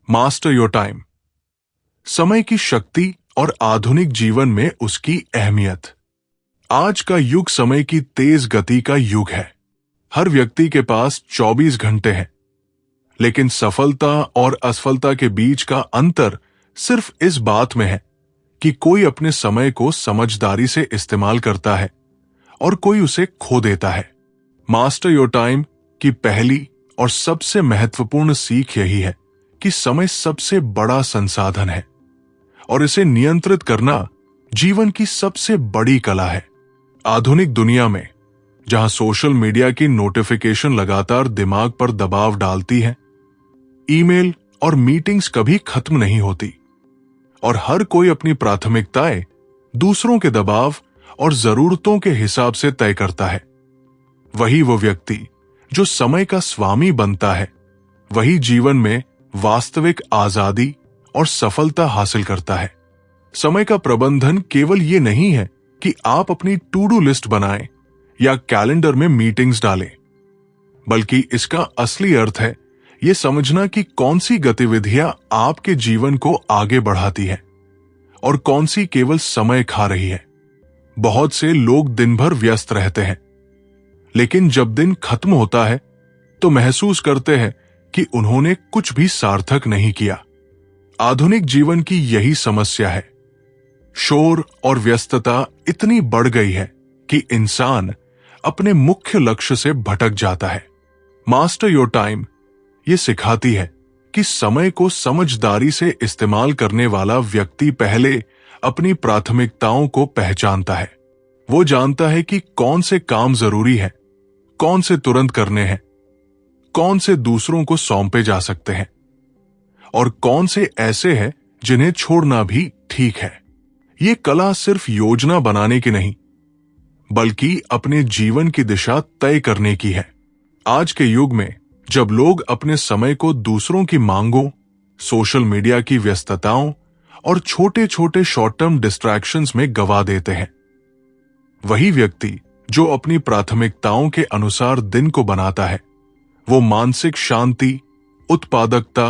Master your time. समय की शक्ति और आधुनिक जीवन में उसकी अहमियत। आज का युग समय की तेज गति का युग है। हर व्यक्ति के पास 24 घंटे हैं, लेकिन सफलता और असफलता के बीच का अंतर सिर्फ इस बात में है कि कोई अपने समय को समझदारी से इस्तेमाल करता है और कोई उसे खो देता है। मास्टर योर टाइम की पहली और सबसे महत्वपूर्ण सीख यही है कि समय सबसे बड़ा संसाधन है और इसे नियंत्रित करना जीवन की सबसे बड़ी कला है। आधुनिक दुनिया में जहां सोशल मीडिया की नोटिफिकेशन लगातार दिमाग पर दबाव डालती है, ईमेल और मीटिंग्स कभी खत्म नहीं होती और हर कोई अपनी प्राथमिकताएं दूसरों के दबाव और जरूरतों के हिसाब से तय करता है, वही वो व्यक्ति जो समय का स्वामी बनता है, वही जीवन में वास्तविक आजादी और सफलता हासिल करता है। समय का प्रबंधन केवल ये नहीं है कि आप अपनी टू डू लिस्ट बनाएं या कैलेंडर में मीटिंग्स डालें, बल्कि इसका असली अर्थ है ये समझना कि कौन सी गतिविधियां आपके जीवन को आगे बढ़ाती है और कौन सी केवल समय खा रही है। बहुत से लोग दिन भर व्यस्त रहते हैं, लेकिन जब दिन खत्म होता है तो महसूस करते हैं कि उन्होंने कुछ भी सार्थक नहीं किया। आधुनिक जीवन की यही समस्या है। शोर और व्यस्तता इतनी बढ़ गई है कि इंसान अपने मुख्य लक्ष्य से भटक जाता है। मास्टर योर टाइम ये सिखाती है कि समय को समझदारी से इस्तेमाल करने वाला व्यक्ति पहले अपनी प्राथमिकताओं को पहचानता है। वो जानता है कि कौन से काम जरूरी है, कौन से तुरंत करने हैं, कौन से दूसरों को सौंपे जा सकते हैं और कौन से ऐसे हैं जिन्हें छोड़ना भी ठीक है। ये कला सिर्फ योजना बनाने की नहीं, बल्कि अपने जीवन की दिशा तय करने की है। आज के युग में जब लोग अपने समय को दूसरों की मांगों, सोशल मीडिया की व्यस्तताओं और छोटे छोटे शॉर्ट टर्म डिस्ट्रैक्शंस में गवा देते हैं, वही व्यक्ति जो अपनी प्राथमिकताओं के अनुसार दिन को बनाता है, वो मानसिक शांति, उत्पादकता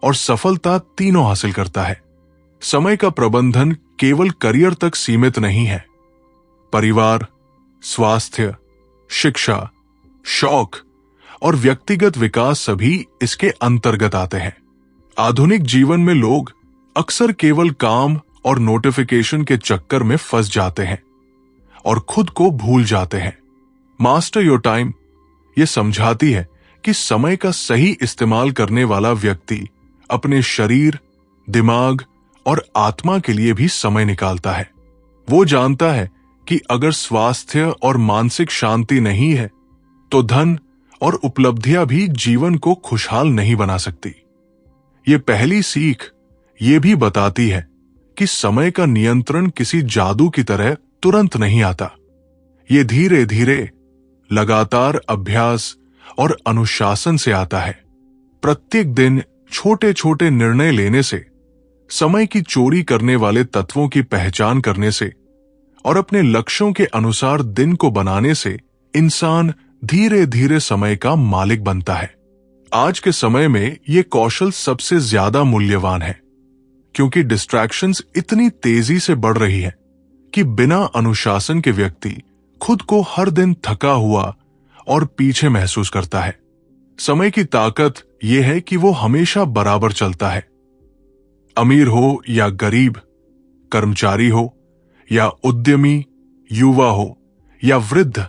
और सफलता तीनों हासिल करता है। समय का प्रबंधन केवल करियर तक सीमित नहीं है। परिवार, स्वास्थ्य, शिक्षा, शौक और व्यक्तिगत विकास सभी इसके अंतर्गत आते हैं। आधुनिक जीवन में लोग अक्सर केवल काम और नोटिफिकेशन के चक्कर में फंस जाते हैं और खुद को भूल जाते हैं। मास्टर योर टाइम ये समझाती है कि समय का सही इस्तेमाल करने वाला व्यक्ति अपने शरीर, दिमाग और आत्मा के लिए भी समय निकालता है। वो जानता है कि अगर स्वास्थ्य और मानसिक शांति नहीं है तो धन और उपलब्धियां भी जीवन को खुशहाल नहीं बना सकती। ये पहली सीख ये भी बताती है कि समय का नियंत्रण किसी जादू की तरह तुरंत नहीं आता। ये धीरे धीरे लगातार अभ्यास और अनुशासन से आता है। प्रत्येक दिन छोटे छोटे निर्णय लेने से, समय की चोरी करने वाले तत्वों की पहचान करने से और अपने लक्ष्यों के अनुसार दिन को बनाने से इंसान धीरे धीरे समय का मालिक बनता है। आज के समय में यह कौशल सबसे ज्यादा मूल्यवान है, क्योंकि डिस्ट्रैक्शंस इतनी तेजी से बढ़ रही है कि बिना अनुशासन के व्यक्ति खुद को हर दिन थका हुआ और पीछे महसूस करता है। समय की ताकत यह है कि वो हमेशा बराबर चलता है। अमीर हो या गरीब, कर्मचारी हो या उद्यमी, युवा हो या वृद्ध,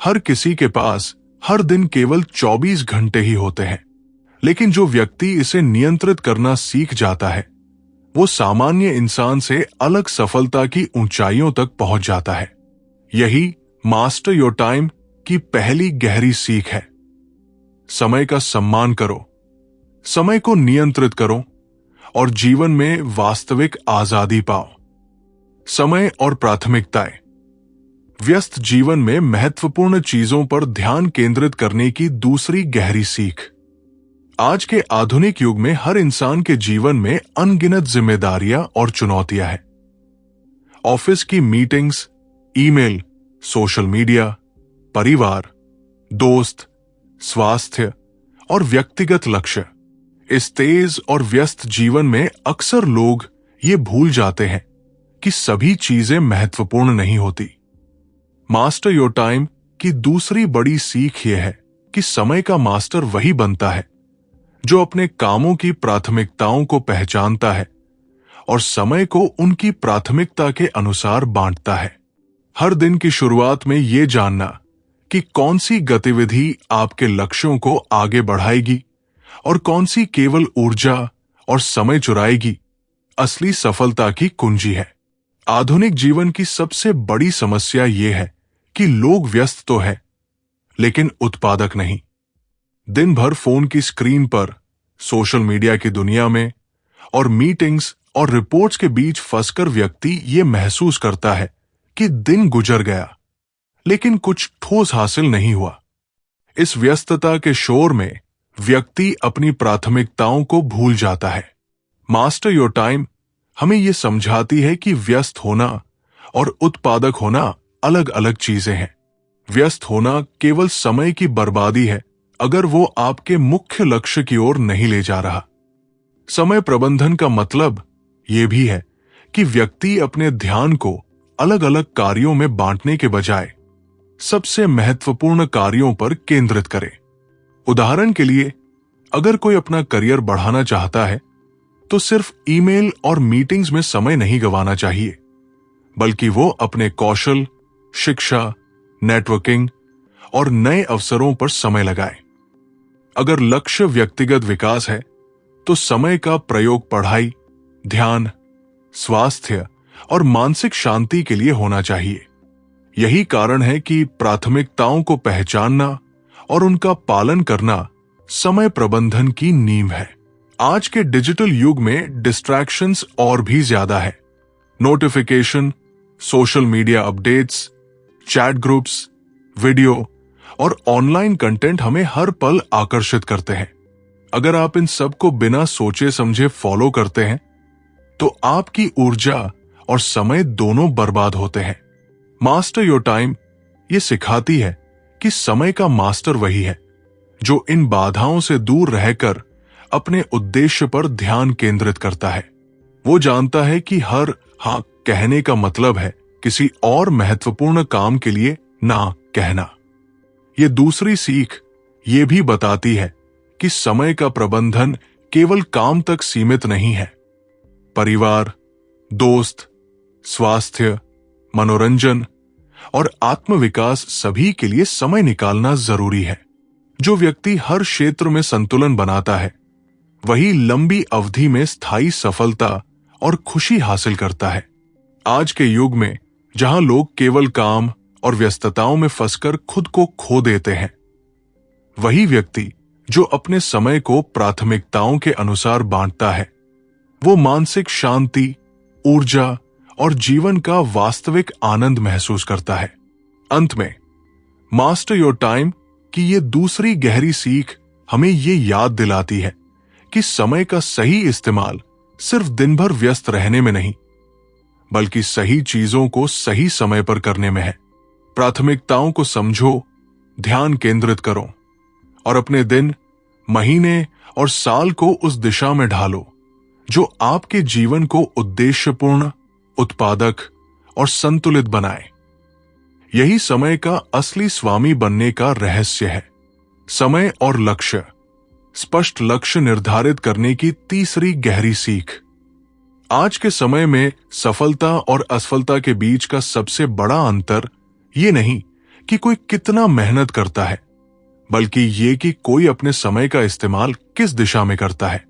हर किसी के पास हर दिन केवल 24 घंटे ही होते हैं। लेकिन जो व्यक्ति इसे नियंत्रित करना सीख जाता है, वो सामान्य इंसान से अलग सफलता की ऊंचाइयों तक पहुंच जाता है। यही मास्टर योर टाइम की पहली गहरी सीख है। समय का सम्मान करो, समय को नियंत्रित करो और जीवन में वास्तविक आजादी पाओ। समय और प्राथमिकताएं। व्यस्त जीवन में महत्वपूर्ण चीजों पर ध्यान केंद्रित करने की दूसरी गहरी सीख। आज के आधुनिक युग में हर इंसान के जीवन में अनगिनत जिम्मेदारियां और चुनौतियां हैं। ऑफिस की मीटिंग्स, ईमेल, सोशल मीडिया, परिवार, दोस्त, स्वास्थ्य और व्यक्तिगत लक्ष्य, इस तेज और व्यस्त जीवन में अक्सर लोग ये भूल जाते हैं कि सभी चीजें महत्वपूर्ण नहीं होती। मास्टर योर टाइम की दूसरी बड़ी सीख यह है कि समय का मास्टर वही बनता है जो अपने कामों की प्राथमिकताओं को पहचानता है और समय को उनकी प्राथमिकता के अनुसार बांटता है। हर दिन की शुरुआत में यह जानना कि कौन सी गतिविधि आपके लक्ष्यों को आगे बढ़ाएगी और कौन सी केवल ऊर्जा और समय चुराएगी, असली सफलता की कुंजी है। आधुनिक जीवन की सबसे बड़ी समस्या यह है कि लोग व्यस्त तो है लेकिन उत्पादक नहीं। दिन भर फोन की स्क्रीन पर, सोशल मीडिया की दुनिया में और मीटिंग्स और रिपोर्ट्स के बीच फंसकर व्यक्ति ये महसूस करता है कि दिन गुजर गया लेकिन कुछ ठोस हासिल नहीं हुआ। इस व्यस्तता के शोर में व्यक्ति अपनी प्राथमिकताओं को भूल जाता है। मास्टर योर टाइम हमें यह समझाती है कि व्यस्त होना और उत्पादक होना अलग अलग चीजें हैं। व्यस्त होना केवल समय की बर्बादी है अगर वो आपके मुख्य लक्ष्य की ओर नहीं ले जा रहा। समय प्रबंधन का मतलब यह भी है कि व्यक्ति अपने ध्यान को अलग अलग कार्यों में बांटने के बजाय सबसे महत्वपूर्ण कार्यों पर केंद्रित करे। उदाहरण के लिए, अगर कोई अपना करियर बढ़ाना चाहता है तो सिर्फ ईमेल और मीटिंग्स में समय नहीं गंवाना चाहिए, बल्कि वो अपने कौशल, शिक्षा, नेटवर्किंग और नए अवसरों पर समय लगाए। अगर लक्ष्य व्यक्तिगत विकास है तो समय का प्रयोग पढ़ाई, ध्यान, स्वास्थ्य और मानसिक शांति के लिए होना चाहिए। यही कारण है कि प्राथमिकताओं को पहचानना और उनका पालन करना समय प्रबंधन की नींव है। आज के डिजिटल युग में डिस्ट्रैक्शंस और भी ज्यादा है। Notification, social media updates, chat groups, video और ऑनलाइन कंटेंट हमें हर पल आकर्षित करते हैं। अगर आप इन सब को बिना सोचे समझे फॉलो करते हैं तो आपकी ऊर्जा और समय दोनों बर्बाद होते हैं। मास्टर योर टाइम ये सिखाती है कि समय का मास्टर वही है जो इन बाधाओं से दूर रहकर अपने उद्देश्य पर ध्यान केंद्रित करता है। वो जानता है कि हर हाँ कहने का मतलब है किसी और महत्वपूर्ण काम के लिए ना कहना। ये दूसरी सीख ये भी बताती है कि समय का प्रबंधन केवल काम तक सीमित नहीं है। परिवार, दोस्त, स्वास्थ्य, मनोरंजन और आत्मविकास सभी के लिए समय निकालना जरूरी है। जो व्यक्ति हर क्षेत्र में संतुलन बनाता है वही लंबी अवधि में स्थायी सफलता और खुशी हासिल करता है। आज के युग में जहां लोग केवल काम और व्यस्तताओं में फंसकर खुद को खो देते हैं, वही व्यक्ति जो अपने समय को प्राथमिकताओं के अनुसार बांटता है वो मानसिक शांति, ऊर्जा और जीवन का वास्तविक आनंद महसूस करता है। अंत में मास्टर योर टाइम की ये दूसरी गहरी सीख हमें ये याद दिलाती है कि समय का सही इस्तेमाल सिर्फ दिन भर व्यस्त रहने में नहीं, बल्कि सही चीजों को सही समय पर करने में है। प्राथमिकताओं को समझो, ध्यान केंद्रित करो और अपने दिन, महीने और साल को उस दिशा में ढालो जो आपके जीवन को उद्देश्यपूर्ण, उत्पादक और संतुलित बनाए। यही समय का असली स्वामी बनने का रहस्य है। समय और लक्ष्य, स्पष्ट लक्ष्य निर्धारित करने की तीसरी गहरी सीख। आज के समय में सफलता और असफलता के बीच का सबसे बड़ा अंतर ये नहीं कि कोई कितना मेहनत करता है, बल्कि ये कि कोई अपने समय का इस्तेमाल किस दिशा में करता है।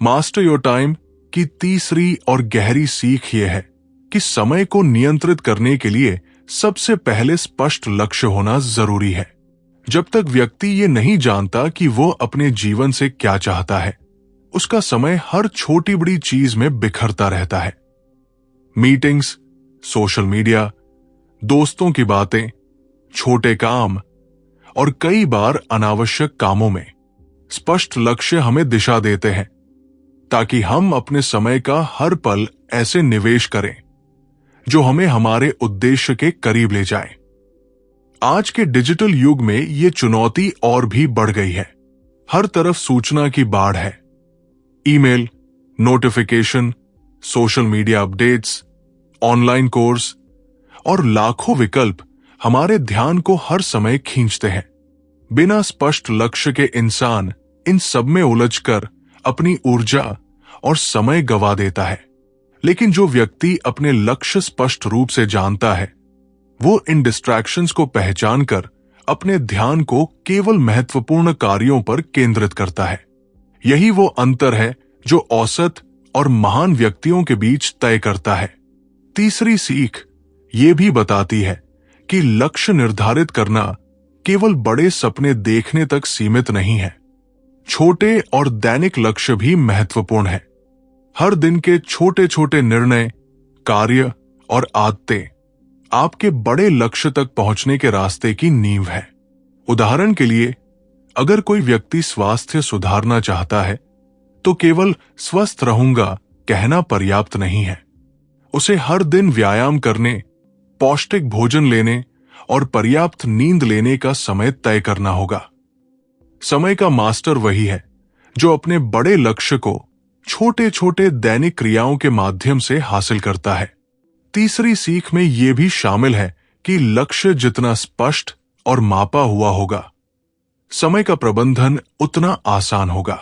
मास्टर योर टाइम की तीसरी और गहरी सीख ये है कि समय को नियंत्रित करने के लिए सबसे पहले स्पष्ट लक्ष्य होना जरूरी है। जब तक व्यक्ति ये नहीं जानता कि वो अपने जीवन से क्या चाहता है, उसका समय हर छोटी बड़ी चीज में बिखरता रहता है। मीटिंग्स, सोशल मीडिया, दोस्तों की बातें, छोटे काम और कई बार अनावश्यक कामों में स्पष्ट लक्ष्य हमें दिशा देते हैं ताकि हम अपने समय का हर पल ऐसे निवेश करें जो हमें हमारे उद्देश्य के करीब ले जाए। आज के डिजिटल युग में ये चुनौती और भी बढ़ गई है। हर तरफ सूचना की बाढ़ है, email, notification, social media updates, online course और लाखों विकल्प हमारे ध्यान को हर समय खींचते हैं। बिना स्पष्ट लक्ष्य के इंसान इन सब में उलझकर अपनी ऊर्जा और समय गवा देता है। लेकिन जो व्यक्ति अपने लक्ष्य स्पष्ट रूप से जानता है, वो इन डिस्ट्रैक्शंस को पहचानकर अपने ध्यान को केवल महत्वपूर्ण कार्यों पर केंद्रित करता है। यही वो अंतर है जो औसत और महान व्यक्तियों के बीच तय करता है। तीसरी सीख ये भी बताती है कि लक्ष्य निर्धारित करना केवल बड़े सपने देखने तक सीमित नहीं है। छोटे और दैनिक लक्ष्य भी महत्वपूर्ण है। हर दिन के छोटे छोटे निर्णय, कार्य और आदतें आपके बड़े लक्ष्य तक पहुंचने के रास्ते की नींव है। उदाहरण के लिए, अगर कोई व्यक्ति स्वास्थ्य सुधारना चाहता है, तो केवल स्वस्थ रहूंगा कहना पर्याप्त नहीं है। उसे हर दिन व्यायाम करने, पौष्टिक भोजन लेने और पर्याप्त नींद लेने का समय तय करना होगा। समय का मास्टर वही है जो अपने बड़े लक्ष्य को छोटे छोटे दैनिक क्रियाओं के माध्यम से हासिल करता है। तीसरी सीख में यह भी शामिल है कि लक्ष्य जितना स्पष्ट और मापा हुआ होगा, समय का प्रबंधन उतना आसान होगा।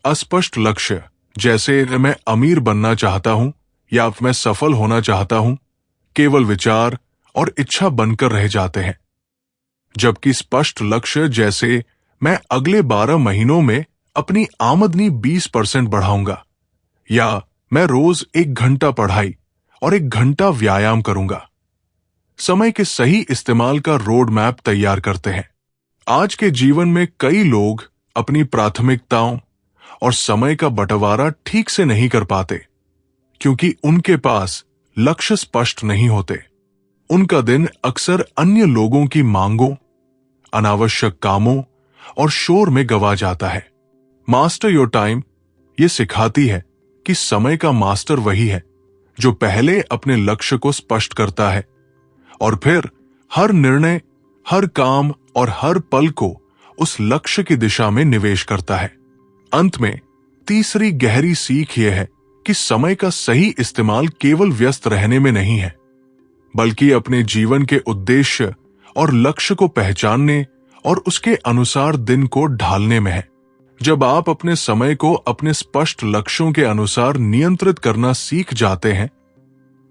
अस्पष्ट लक्ष्य, जैसे मैं अमीर बनना चाहता हूं या मैं सफल होना चाहता हूं, केवल विचार और इच्छा बनकर रह जाते हैं। जबकि स्पष्ट लक्ष्य, जैसे मैं अगले 12 महीनों में अपनी आमदनी 20% बढ़ाऊंगा या मैं रोज 1 घंटा पढ़ाई और 1 घंटा व्यायाम करूंगा, समय के सही इस्तेमाल का रोड मैप तैयार करते हैं। आज के जीवन में कई लोग अपनी प्राथमिकताओं और समय का बंटवारा ठीक से नहीं कर पाते, क्योंकि उनके पास लक्ष्य स्पष्ट नहीं होते। उनका दिन अक्सर अन्य लोगों की मांगों, अनावश्यक कामों और शोर में गवा जाता है। मास्टर योर टाइम ये सिखाती है कि समय का मास्टर वही है जो पहले अपने लक्ष्य को स्पष्ट करता है और फिर हर निर्णय, हर काम और हर पल को उस लक्ष्य की दिशा में निवेश करता है। अंत में तीसरी गहरी सीख यह है कि समय का सही इस्तेमाल केवल व्यस्त रहने में नहीं है, बल्कि अपने जीवन के उद्देश्य और लक्ष्य को पहचानने और उसके अनुसार दिन को ढालने में है। जब आप अपने समय को अपने स्पष्ट लक्ष्यों के अनुसार नियंत्रित करना सीख जाते हैं,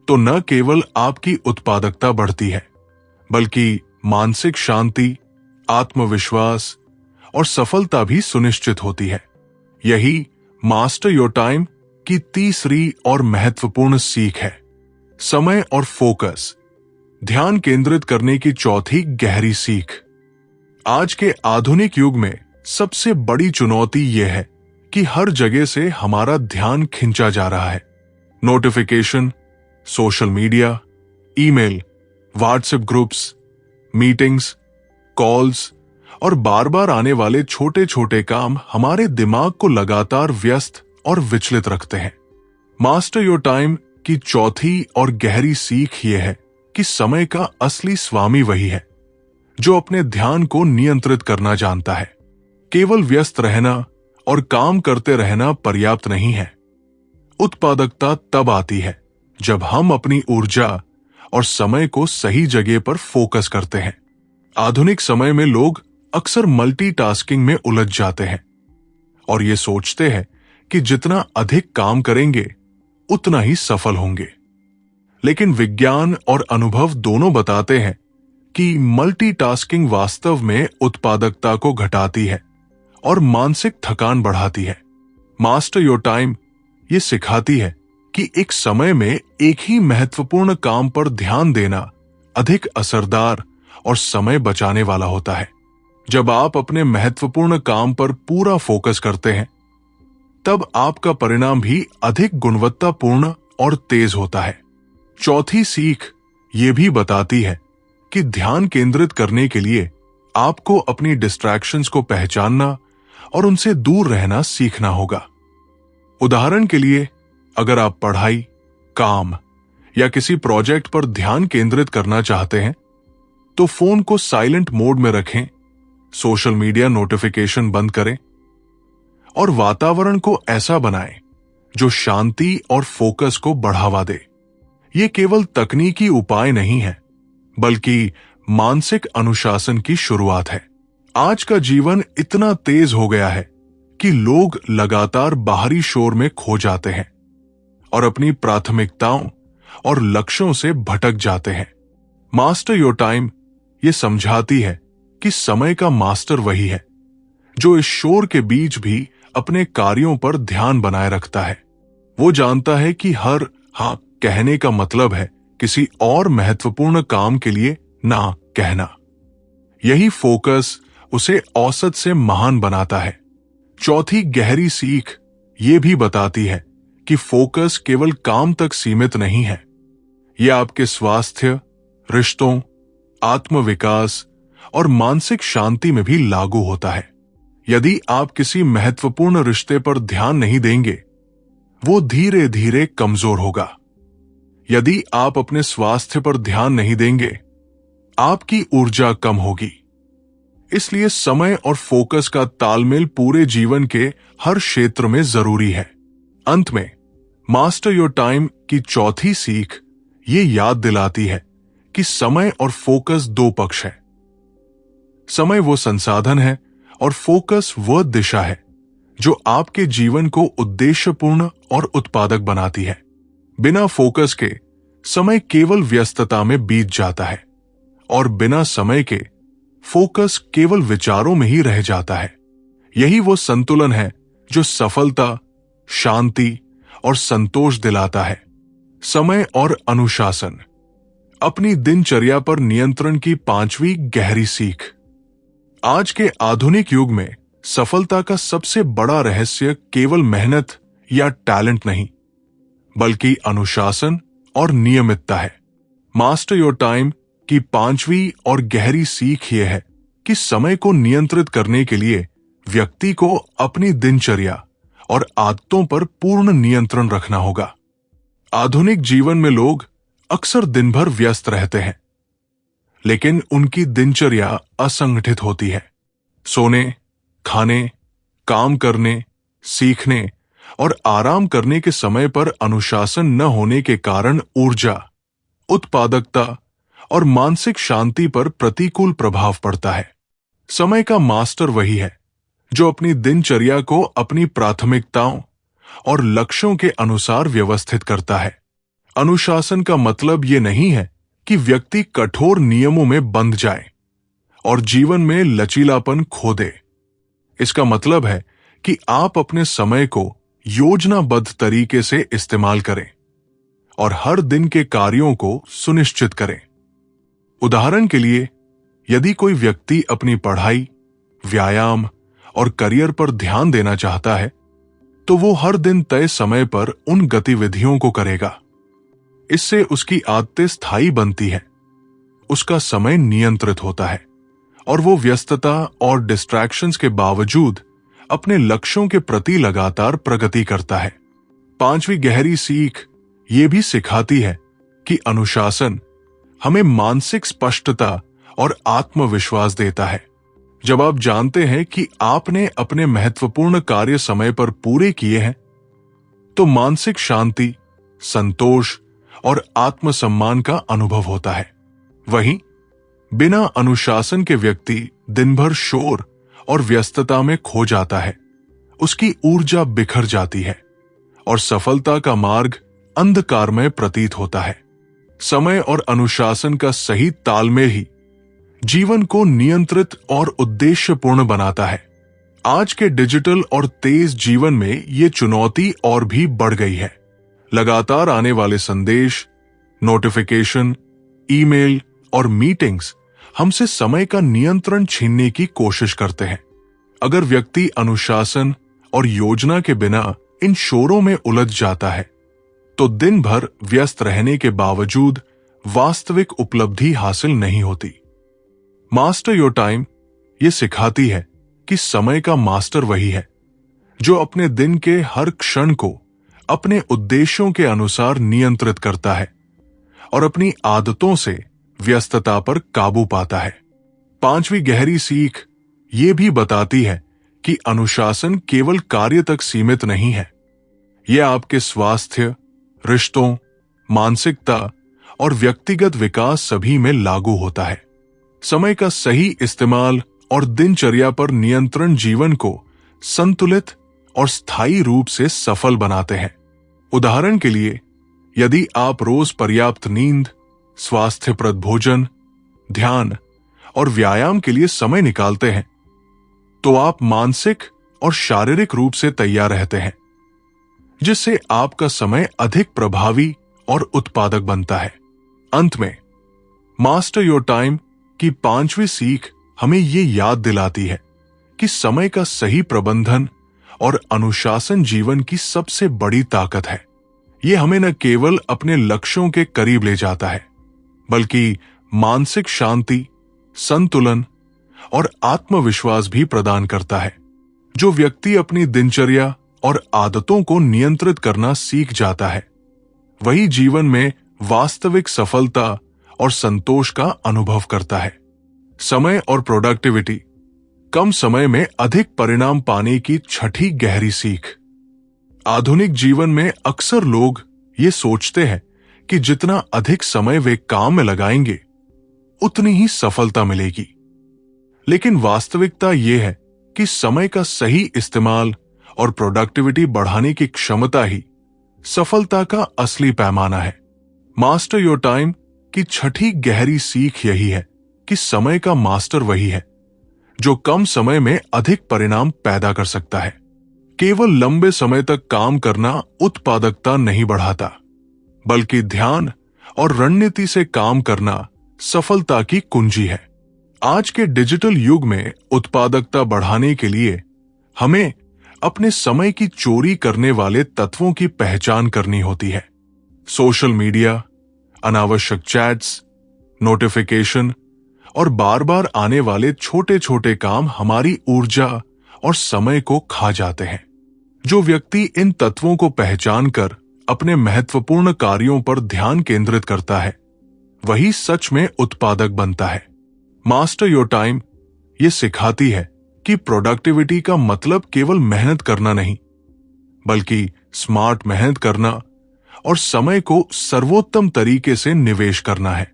तो न केवल आपकी उत्पादकता बढ़ती है, बल्कि मानसिक शांति, आत्मविश्वास और सफलता भी सुनिश्चित होती है। यही मास्टर योर टाइम की तीसरी और महत्वपूर्ण सीख है। समय और फोकस, ध्यान केंद्रित करने की चौथी गहरी सीख। आज के आधुनिक युग में सबसे बड़ी चुनौती यह है कि हर जगह से हमारा ध्यान खींचा जा रहा है। Notification, social media, email, WhatsApp groups, meetings, calls और बार बार आने वाले छोटे छोटे काम हमारे दिमाग को लगातार व्यस्त और विचलित रखते हैं। मास्टर योर टाइम की चौथी और गहरी सीख यह है कि समय का असली स्वामी वही है जो अपने ध्यान को नियंत्रित करना जानता है। केवल व्यस्त रहना और काम करते रहना पर्याप्त नहीं है। उत्पादकता तब आती है जब हम अपनी ऊर्जा और समय को सही जगह पर फोकस करते हैं। आधुनिक समय में लोग अक्सर मल्टीटास्किंग में उलझ जाते हैं और ये सोचते हैं कि जितना अधिक काम करेंगे उतना ही सफल होंगे। लेकिन विज्ञान और अनुभव दोनों बताते हैं कि मल्टीटास्किंग वास्तव में उत्पादकता को घटाती है और मानसिक थकान बढ़ाती है। मास्टर योर टाइम ये सिखाती है कि एक समय में एक ही महत्वपूर्ण काम पर ध्यान देना अधिक असरदार और समय बचाने वाला होता है। जब आप अपने महत्वपूर्ण काम पर पूरा फोकस करते हैं, तब आपका परिणाम भी अधिक गुणवत्तापूर्ण और तेज होता है। चौथी सीख ये भी बताती है कि ध्यान केंद्रित करने के लिए आपको अपनी डिस्ट्रैक्शंस को पहचानना और उनसे दूर रहना सीखना होगा। उदाहरण के लिए, अगर आप पढ़ाई, काम या किसी प्रोजेक्ट पर ध्यान केंद्रित करना चाहते हैं, तो फोन को साइलेंट मोड में रखें, सोशल मीडिया नोटिफिकेशन बंद करें और वातावरण को ऐसा बनाएं जो शांति और फोकस को बढ़ावा दे। ये केवल तकनीकी उपाय नहीं है, बल्कि मानसिक अनुशासन की शुरुआत है। आज का जीवन इतना तेज हो गया है कि लोग लगातार बाहरी शोर में खो जाते हैं और अपनी प्राथमिकताओं और लक्ष्यों से भटक जाते हैं। मास्टर योर टाइम ये समझाती है कि समय का मास्टर वही है जो इस शोर के बीच भी अपने कार्यों पर ध्यान बनाए रखता है। वो जानता है कि हर हाँ कहने का मतलब है किसी और महत्वपूर्ण काम के लिए ना कहना। यही फोकस उसे औसत से महान बनाता है। चौथी गहरी सीख ये भी बताती है कि फोकस केवल काम तक सीमित नहीं है। यह आपके स्वास्थ्य, रिश्तों, आत्मविकास और मानसिक शांति में भी लागू होता है। यदि आप किसी महत्वपूर्ण रिश्ते पर ध्यान नहीं देंगे, वो धीरे धीरे कमजोर होगा। यदि आप अपने स्वास्थ्य पर ध्यान नहीं देंगे, आपकी ऊर्जा कम होगी। इसलिए समय और फोकस का तालमेल पूरे जीवन के हर क्षेत्र में जरूरी है। अंत में मास्टर योर टाइम की चौथी सीख ये याद दिलाती है कि समय और फोकस दो पक्ष है। समय वो संसाधन है और फोकस वह दिशा है जो आपके जीवन को उद्देश्यपूर्ण और उत्पादक बनाती है। बिना फोकस के समय केवल व्यस्तता में बीत जाता है और बिना समय के फोकस केवल विचारों में ही रह जाता है। यही वो संतुलन है जो सफलता, शांति और संतोष दिलाता है। समय और अनुशासन, अपनी दिनचर्या पर नियंत्रण की पांचवी गहरी सीख। आज के आधुनिक युग में सफलता का सबसे बड़ा रहस्य केवल मेहनत या टैलेंट नहीं, बल्कि अनुशासन और नियमितता है। मास्टर योर टाइम की पांचवी और गहरी सीख यह है कि समय को नियंत्रित करने के लिए व्यक्ति को अपनी दिनचर्या और आदतों पर पूर्ण नियंत्रण रखना होगा। आधुनिक जीवन में लोग अक्सर दिन भर व्यस्त रहते हैं, लेकिन उनकी दिनचर्या असंगठित होती है। सोने, खाने, काम करने, सीखने और आराम करने के समय पर अनुशासन न होने के कारण ऊर्जा, उत्पादकता और मानसिक शांति पर प्रतिकूल प्रभाव पड़ता है। समय का मास्टर वही है जो अपनी दिनचर्या को अपनी प्राथमिकताओं और लक्ष्यों के अनुसार व्यवस्थित करता है। अनुशासन का मतलब ये नहीं है कि व्यक्ति कठोर नियमों में बंध जाए और जीवन में लचीलापन खो दे। इसका मतलब है कि आप अपने समय को योजनाबद्ध तरीके से इस्तेमाल करें और हर दिन के कार्यों को सुनिश्चित करें। उदाहरण के लिए, यदि कोई व्यक्ति अपनी पढ़ाई, व्यायाम और करियर पर ध्यान देना चाहता है, तो वो हर दिन तय समय पर उन गतिविधियों को करेगा। इससे उसकी आदतें स्थायी बनती है, उसका समय नियंत्रित होता है और वो व्यस्तता और डिस्ट्रैक्शंस के बावजूद अपने लक्ष्यों के प्रति लगातार प्रगति करता है। पांचवी गहरी सीख ये भी सिखाती है कि अनुशासन हमें मानसिक स्पष्टता और आत्मविश्वास देता है। जब आप जानते हैं कि आपने अपने महत्वपूर्ण कार्य समय पर पूरे किए हैं, तो मानसिक शांति, संतोष और आत्मसम्मान का अनुभव होता है। वहीं बिना अनुशासन के व्यक्ति दिन भर शोर और व्यस्तता में खो जाता है, उसकी ऊर्जा बिखर जाती है और सफलता का मार्ग अंधकारमय प्रतीत होता है। समय और अनुशासन का सही तालमेल ही जीवन को नियंत्रित और उद्देश्यपूर्ण बनाता है। आज के डिजिटल और तेज जीवन में ये चुनौती और भी बढ़ गई है। लगातार आने वाले संदेश, नोटिफिकेशन, ईमेल और मीटिंग्स हमसे समय का नियंत्रण छीनने की कोशिश करते हैं। अगर व्यक्ति अनुशासन और योजना के बिना इन शोरों में उलझ जाता है, तो दिन भर व्यस्त रहने के बावजूद वास्तविक उपलब्धि हासिल नहीं होती। मास्टर योर टाइम ये सिखाती है कि समय का मास्टर वही है जो अपने दिन के हर क्षण को अपने उद्देश्यों के अनुसार नियंत्रित करता है और अपनी आदतों से व्यस्तता पर काबू पाता है। पांचवी गहरी सीख ये भी बताती है कि अनुशासन केवल कार्य तक सीमित नहीं है। यह आपके स्वास्थ्य, रिश्तों, मानसिकता और व्यक्तिगत विकास सभी में लागू होता है। समय का सही इस्तेमाल और दिनचर्या पर नियंत्रण जीवन को संतुलित और स्थायी रूप से सफल बनाते हैं। उदाहरण के लिए, यदि आप रोज पर्याप्त नींद, स्वास्थ्यप्रद भोजन, ध्यान और व्यायाम के लिए समय निकालते हैं, तो आप मानसिक और शारीरिक रूप से तैयार रहते हैं, जिससे आपका समय अधिक प्रभावी और उत्पादक बनता है। अंत में, मास्टर योर टाइम की 5वीं सीख हमें ये याद दिलाती है कि समय का सही प्रबंधन और अनुशासन जीवन की सबसे बड़ी ताकत है। यह हमें न केवल अपने लक्ष्यों के करीब ले जाता है, बल्कि मानसिक शांति, संतुलन और आत्मविश्वास भी प्रदान करता है। जो व्यक्ति अपनी दिनचर्या और आदतों को नियंत्रित करना सीख जाता है, वही जीवन में वास्तविक सफलता और संतोष का अनुभव करता है। समय और प्रोडक्टिविटी, कम समय में अधिक परिणाम पाने की छठी गहरी सीख। आधुनिक जीवन में अक्सर लोग ये सोचते हैं कि जितना अधिक समय वे काम में लगाएंगे, उतनी ही सफलता मिलेगी। लेकिन वास्तविकता यह है कि समय का सही इस्तेमाल और प्रोडक्टिविटी बढ़ाने की क्षमता ही सफलता का असली पैमाना है। मास्टर योर टाइम की छठी गहरी सीख यही है कि समय का मास्टर वही है जो कम समय में अधिक परिणाम पैदा कर सकता है। केवल लंबे समय तक काम करना उत्पादकता नहीं बढ़ाता, बल्कि ध्यान और रणनीति से काम करना सफलता की कुंजी है। आज के डिजिटल युग में उत्पादकता बढ़ाने के लिए हमें अपने समय की चोरी करने वाले तत्वों की पहचान करनी होती है। सोशल मीडिया, अनावश्यक चैट्स, नोटिफिकेशन और बार बार आने वाले छोटे छोटे काम हमारी ऊर्जा और समय को खा जाते हैं। जो व्यक्ति इन तत्वों को पहचान कर अपने महत्वपूर्ण कार्यों पर ध्यान केंद्रित करता है, वही सच में उत्पादक बनता है। मास्टर योर टाइम ये सिखाती है कि प्रोडक्टिविटी का मतलब केवल मेहनत करना नहीं, बल्कि स्मार्ट मेहनत करना और समय को सर्वोत्तम तरीके से निवेश करना है।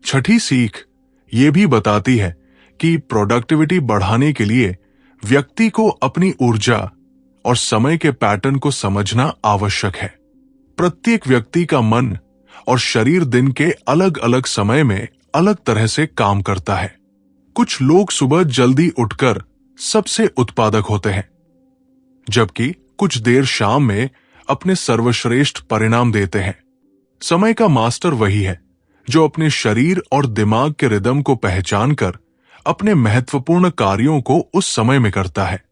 छठी सीख ये भी बताती है कि प्रोडक्टिविटी बढ़ाने के लिए व्यक्ति को अपनी ऊर्जा और समय के पैटर्न को समझना आवश्यक है। प्रत्येक व्यक्ति का मन और शरीर दिन के अलग अलग समय में अलग तरह से काम करता है। कुछ लोग सुबह जल्दी उठकर सबसे उत्पादक होते हैं, जबकि कुछ देर शाम में अपने सर्वश्रेष्ठ परिणाम देते हैं। समय का मास्टर वही है जो अपने शरीर और दिमाग के रिदम को पहचान कर अपने महत्वपूर्ण कार्यों को उस समय में करता है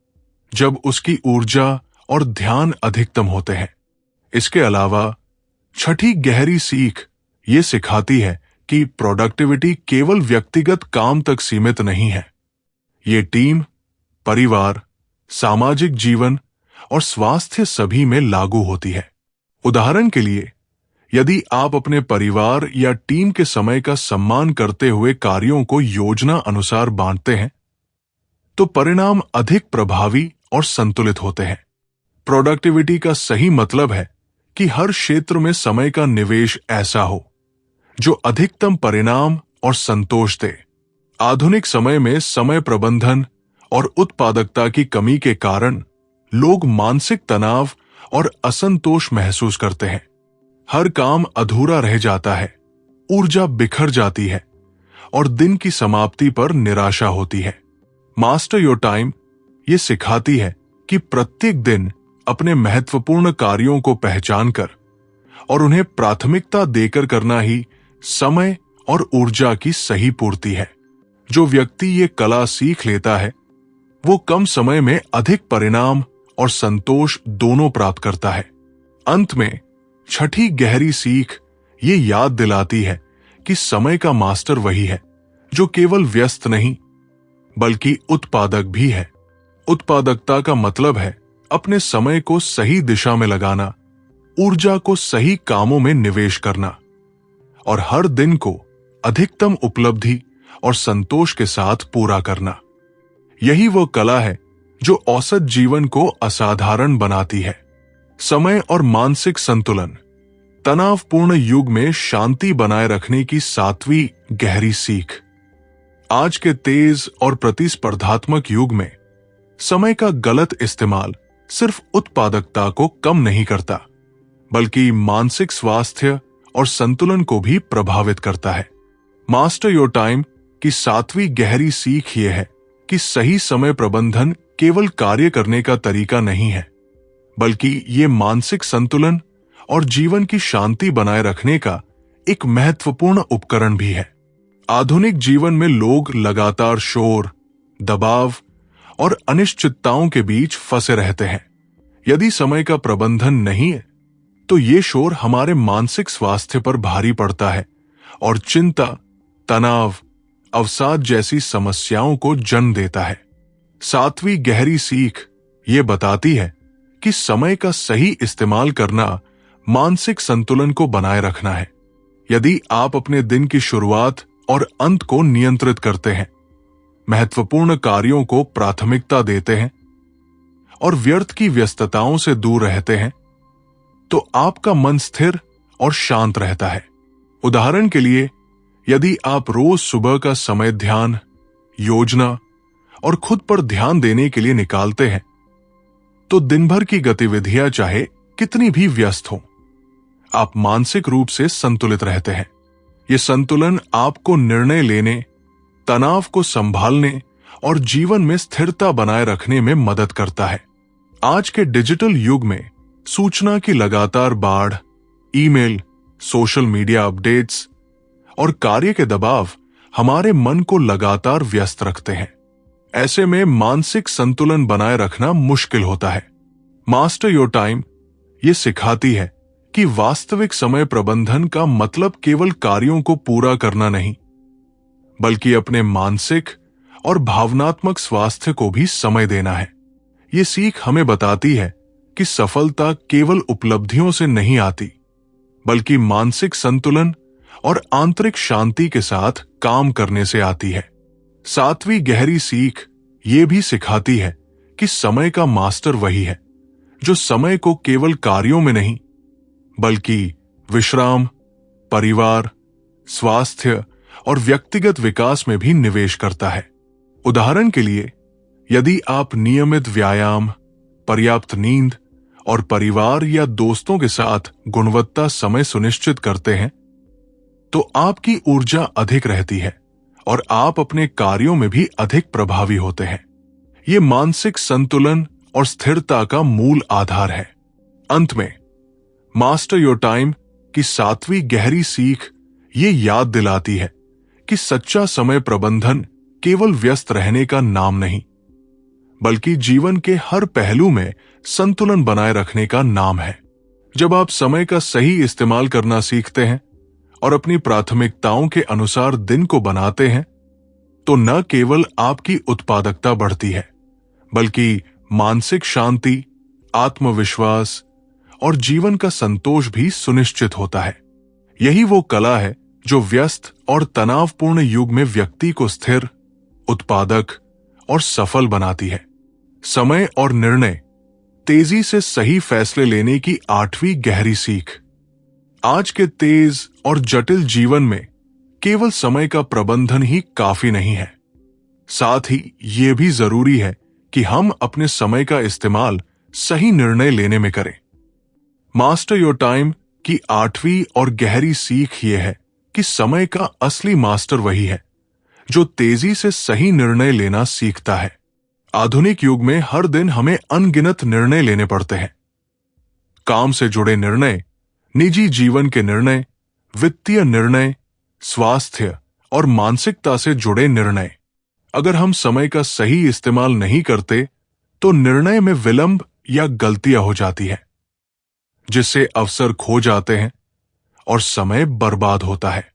जब उसकी ऊर्जा और ध्यान अधिकतम होते हैं। इसके अलावा छठी गहरी सीख ये सिखाती है कि प्रोडक्टिविटी केवल व्यक्तिगत काम तक सीमित नहीं है। ये टीम, परिवार, सामाजिक जीवन और स्वास्थ्य सभी में लागू होती है। उदाहरण के लिए, यदि आप अपने परिवार या टीम के समय का सम्मान करते हुए कार्यों को योजना अनुसार बांटते हैं, तो परिणाम अधिक प्रभावी और संतुलित होते हैं। प्रोडक्टिविटी का सही मतलब है कि हर क्षेत्र में समय का निवेश ऐसा हो जो अधिकतम परिणाम और संतोष दे। आधुनिक समय में समय प्रबंधन और उत्पादकता की कमी के कारण लोग मानसिक तनाव और असंतोष महसूस करते हैं। हर काम अधूरा रह जाता है, ऊर्जा बिखर जाती है और दिन की समाप्ति पर निराशा होती है। मास्टर योर टाइम ये सिखाती है कि प्रत्येक दिन अपने महत्वपूर्ण कार्यों को पहचान कर और उन्हें प्राथमिकता देकर करना ही समय और ऊर्जा की सही पूर्ति है। जो व्यक्ति ये कला सीख लेता है, वो कम समय में अधिक परिणाम और संतोष दोनों प्राप्त करता है। अंत में छठी गहरी सीख ये याद दिलाती है कि समय का मास्टर वही है जो केवल व्यस्त नहीं, बल्कि उत्पादक भी है। उत्पादकता का मतलब है अपने समय को सही दिशा में लगाना, ऊर्जा को सही कामों में निवेश करना और हर दिन को अधिकतम उपलब्धि और संतोष के साथ पूरा करना। यही वो कला है जो औसत जीवन को असाधारण बनाती है। समय और मानसिक संतुलन, तनावपूर्ण युग में शांति बनाए रखने की 7वीं गहरी सीख। आज के तेज और प्रतिस्पर्धात्मक युग में समय का गलत इस्तेमाल सिर्फ उत्पादकता को कम नहीं करता, बल्कि मानसिक स्वास्थ्य और संतुलन को भी प्रभावित करता है। मास्टर योर टाइम की 7वीं गहरी सीख यह है कि सही समय प्रबंधन केवल कार्य करने का तरीका नहीं है, बल्कि ये मानसिक संतुलन और जीवन की शांति बनाए रखने का एक महत्वपूर्ण उपकरण भी है। आधुनिक जीवन में लोग लगातार शोर, दबाव और अनिश्चितताओं के बीच फंसे रहते हैं। यदि समय का प्रबंधन नहीं है, तो ये शोर हमारे मानसिक स्वास्थ्य पर भारी पड़ता है और चिंता, तनाव, अवसाद जैसी समस्याओं को जन्म देता है। 7वीं गहरी सीख ये बताती है कि समय का सही इस्तेमाल करना मानसिक संतुलन को बनाए रखना है। यदि आप अपने दिन की शुरुआत और अंत को नियंत्रित करते हैं, महत्वपूर्ण कार्यों को प्राथमिकता देते हैं और व्यर्थ की व्यस्तताओं से दूर रहते हैं, तो आपका मन स्थिर और शांत रहता है। उदाहरण के लिए, यदि आप रोज सुबह का समय ध्यान, योजना और खुद पर ध्यान देने के लिए निकालते हैं, तो दिन भर की गतिविधियां चाहे कितनी भी व्यस्त हों, आप मानसिक रूप से संतुलित रहते हैं। यह संतुलन आपको निर्णय लेने, तनाव को संभालने और जीवन में स्थिरता बनाए रखने में मदद करता है। आज के डिजिटल युग में सूचना की लगातार बाढ़, ईमेल, सोशल मीडिया अपडेट्स और कार्य के दबाव हमारे मन को लगातार व्यस्त रखते हैं। ऐसे में मानसिक संतुलन बनाए रखना मुश्किल होता है। मास्टर योर टाइम ये सिखाती है कि वास्तविक समय प्रबंधन का मतलब केवल कार्यों को पूरा करना नहीं, बल्कि अपने मानसिक और भावनात्मक स्वास्थ्य को भी समय देना है। ये सीख हमें बताती है कि सफलता केवल उपलब्धियों से नहीं आती, बल्कि मानसिक संतुलन और आंतरिक शांति के साथ काम करने से आती है। 7वीं गहरी सीख ये भी सिखाती है कि समय का मास्टर वही है जो समय को केवल कार्यों में नहीं, बल्कि विश्राम, परिवार, स्वास्थ्य और व्यक्तिगत विकास में भी निवेश करता है। उदाहरण के लिए, यदि आप नियमित व्यायाम, पर्याप्त नींद और परिवार या दोस्तों के साथ गुणवत्ता समय सुनिश्चित करते हैं, तो आपकी ऊर्जा अधिक रहती है और आप अपने कार्यों में भी अधिक प्रभावी होते हैं। ये मानसिक संतुलन और स्थिरता का मूल आधार है। अंत में, मास्टर योर टाइम की 7वीं गहरी सीख ये याद दिलाती है कि सच्चा समय प्रबंधन केवल व्यस्त रहने का नाम नहीं, बल्कि जीवन के हर पहलू में संतुलन बनाए रखने का नाम है। जब आप समय का सही इस्तेमाल करना सीखते हैं और अपनी प्राथमिकताओं के अनुसार दिन को बनाते हैं, तो न केवल आपकी उत्पादकता बढ़ती है, बल्कि मानसिक शांति, आत्मविश्वास और जीवन का संतोष भी सुनिश्चित होता है। यही वो कला है जो व्यस्त और तनावपूर्ण युग में व्यक्ति को स्थिर, उत्पादक और सफल बनाती है। समय और निर्णय, तेजी से सही फैसले लेने की 8वीं गहरी सीख। आज के तेज और जटिल जीवन में केवल समय का प्रबंधन ही काफी नहीं है, साथ ही ये भी जरूरी है कि हम अपने समय का इस्तेमाल सही निर्णय लेने में करें। मास्टर योर टाइम की 8वीं और गहरी सीख ये है कि समय का असली मास्टर वही है जो तेजी से सही निर्णय लेना सीखता है। आधुनिक युग में हर दिन हमें अनगिनत निर्णय लेने पड़ते हैं। काम से जुड़े निर्णय, निजी जीवन के निर्णय, वित्तीय निर्णय, स्वास्थ्य और मानसिकता से जुड़े निर्णय। अगर हम समय का सही इस्तेमाल नहीं करते, तो निर्णय में विलंब या गलतियां हो जाती हैं, जिससे अवसर खो जाते हैं और समय बर्बाद होता है।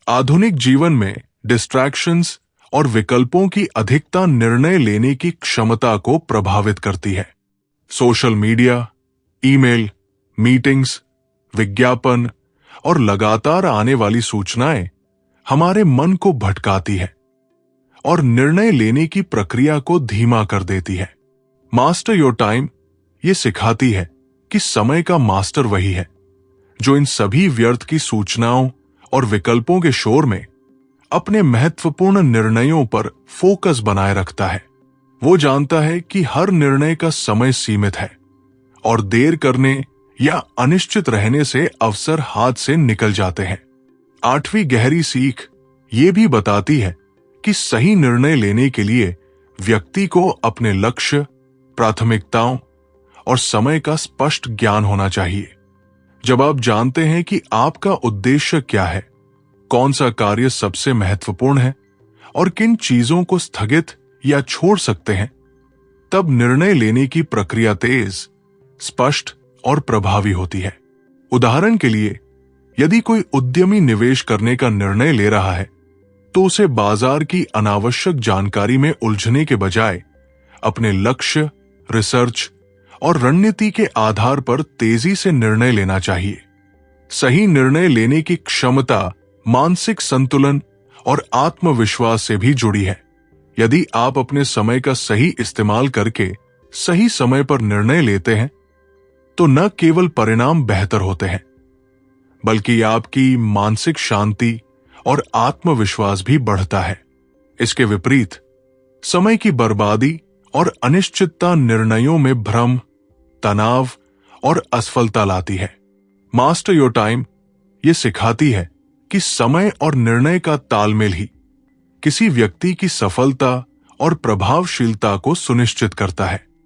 आधुनिक जीवन में डिस्ट्रैक्शंस और विकल्पों की अधिकता निर्णय लेने की क्षमता को प्रभावित करती है। सोशल मीडिया, ईमेल, मीटिंग्स, विज्ञापन और लगातार आने वाली सूचनाएं हमारे मन को भटकाती है और निर्णय लेने की प्रक्रिया को धीमा कर देती है। मास्टर योर टाइम ये सिखाती है कि समय का मास्टर वही है जो इन सभी व्यर्थ की सूचनाओं और विकल्पों के शोर में अपने महत्वपूर्ण निर्णयों पर फोकस बनाए रखता है। वो जानता है कि हर निर्णय का समय सीमित है और देर करने या अनिश्चित रहने से अवसर हाथ से निकल जाते हैं। 8वीं गहरी सीख ये भी बताती है कि सही निर्णय लेने के लिए व्यक्ति को अपने लक्ष्य, प्राथमिकताओं और समय का स्पष्ट ज्ञान होना चाहिए। जब आप जानते हैं कि आपका उद्देश्य क्या है, कौन सा कार्य सबसे महत्वपूर्ण है और किन चीजों को स्थगित या छोड़ सकते हैं, तब निर्णय लेने की प्रक्रिया तेज, स्पष्ट और प्रभावी होती है। उदाहरण के लिए, यदि कोई उद्यमी निवेश करने का निर्णय ले रहा है, तो उसे बाजार की अनावश्यक जानकारी में उलझने के बजाय अपने लक्ष्य, रिसर्च और रणनीति के आधार पर तेजी से निर्णय लेना चाहिए। सही निर्णय लेने की क्षमता मानसिक संतुलन और आत्मविश्वास से भी जुड़ी है। यदि आप अपने समय का सही इस्तेमाल करके सही समय पर निर्णय लेते हैं, तो न केवल परिणाम बेहतर होते हैं, बल्कि आपकी मानसिक शांति और आत्मविश्वास भी बढ़ता है। इसके विपरीत, समय की बर्बादी और अनिश्चितता निर्णयों में भ्रम, तनाव और असफलता लाती है। मास्टर योर टाइम ये सिखाती है कि समय और निर्णय का तालमेल ही किसी व्यक्ति की सफलता और प्रभावशीलता को सुनिश्चित करता है।